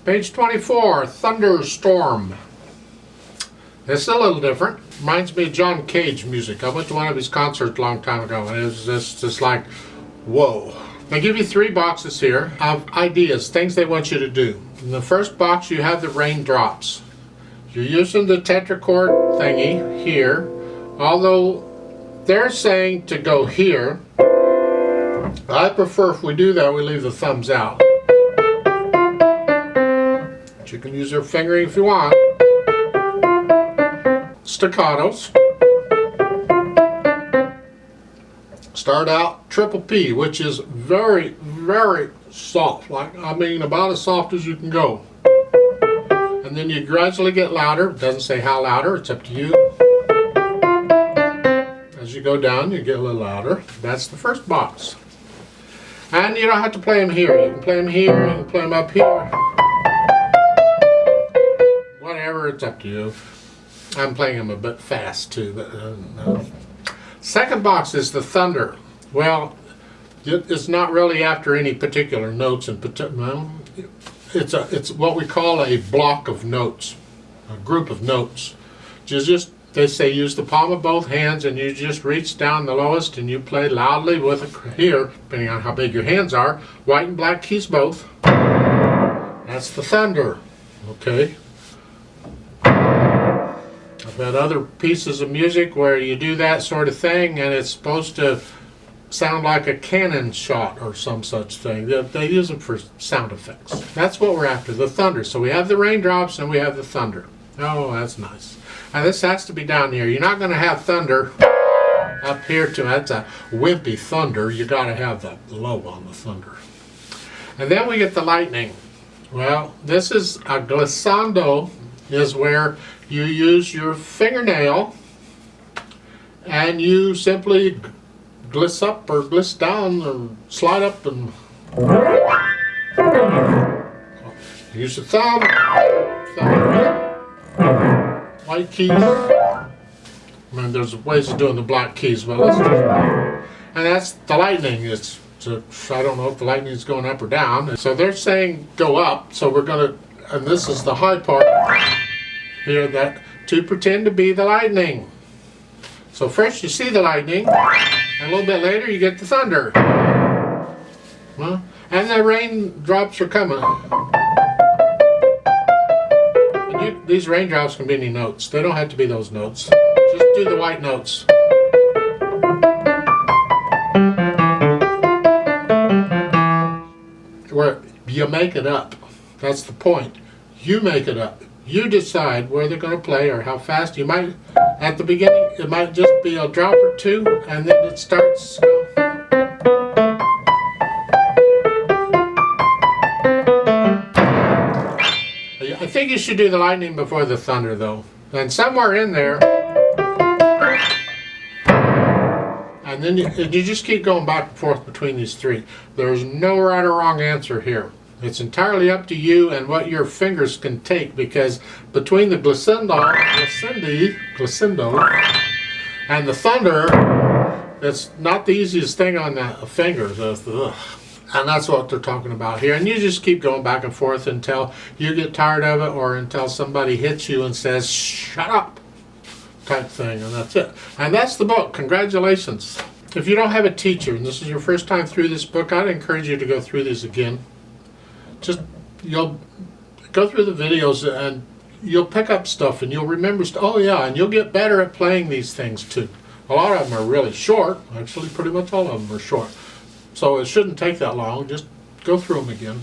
Page 24, Thunderstorm. This is a little different. Reminds me of John Cage music. I went to one of his concerts a long time ago, and it was just like, whoa. They give you 3 boxes here of ideas, things they want you to do. In the first box, you have the raindrops. You're using the tetrachord thingy here, although they're saying to go here. I prefer if we do that, we leave the thumbs out. But you can use your fingering if you want. Staccatos. Start out triple P, which is very, very soft. Like, I mean, about as soft as you can go. And then you gradually get louder. It doesn't say how louder, it's up to you. As you go down, you get a little louder. That's the first box. And you don't have to play them here. You can play them here, you can play them up here. Whatever, it's up to you. I'm playing them a bit fast too. But, no. Second box is the thunder. Well, it's not really after any particular notes in particular. It's what we call a block of notes, a group of notes. They say use the palm of both hands and you just reach down the lowest and you play loudly with it here, depending on how big your hands are. White and black keys both. That's the thunder. Okay. I've had other pieces of music where you do that sort of thing and it's supposed to sound like a cannon shot or some such thing. They use them for sound effects. That's what we're after, the thunder. So we have the raindrops and we have the thunder. Oh, that's nice. And this has to be down here. You're not going to have thunder up here too. That's a wimpy thunder. You got to have the low on the thunder. And then we get the lightning. Well, this is a glissando, is where you use your fingernail and you simply gliss up or gliss down or slide up and use the thumb, white keys. I mean, there's ways of doing the black keys, but let's just, and that's the lightning. I don't know if the lightning is going up or down. So they're saying go up, so we're gonna, and this is the high part here, that to pretend to be the lightning. So first you see the lightning, and a little bit later you get the thunder. Well, and the raindrops are coming. And these raindrops can be any notes. They don't have to be those notes. Just do the white notes. Where you make it up. That's the point. You make it up. You decide where they're going to play or how fast. You might, at the beginning, it might just be a drop or two, and then it starts. I think you should do the lightning before the thunder, though. And somewhere in there, and then you just keep going back and forth between these 3. There's no right or wrong answer here. It's entirely up to you and what your fingers can take, because between the glissando and the thunder, it's not the easiest thing on the fingers. And that's what they're talking about here. And you just keep going back and forth until you get tired of it or until somebody hits you and says, shut up, type thing, and that's it. And that's the book. Congratulations. If you don't have a teacher and this is your first time through this book, I'd encourage you to go through these again. You'll go through the videos and you'll pick up stuff and you'll remember stuff. Oh yeah, and you'll get better at playing these things too. A lot of them are really short. Actually, pretty much all of them are short. So it shouldn't take that long. Just go through them again.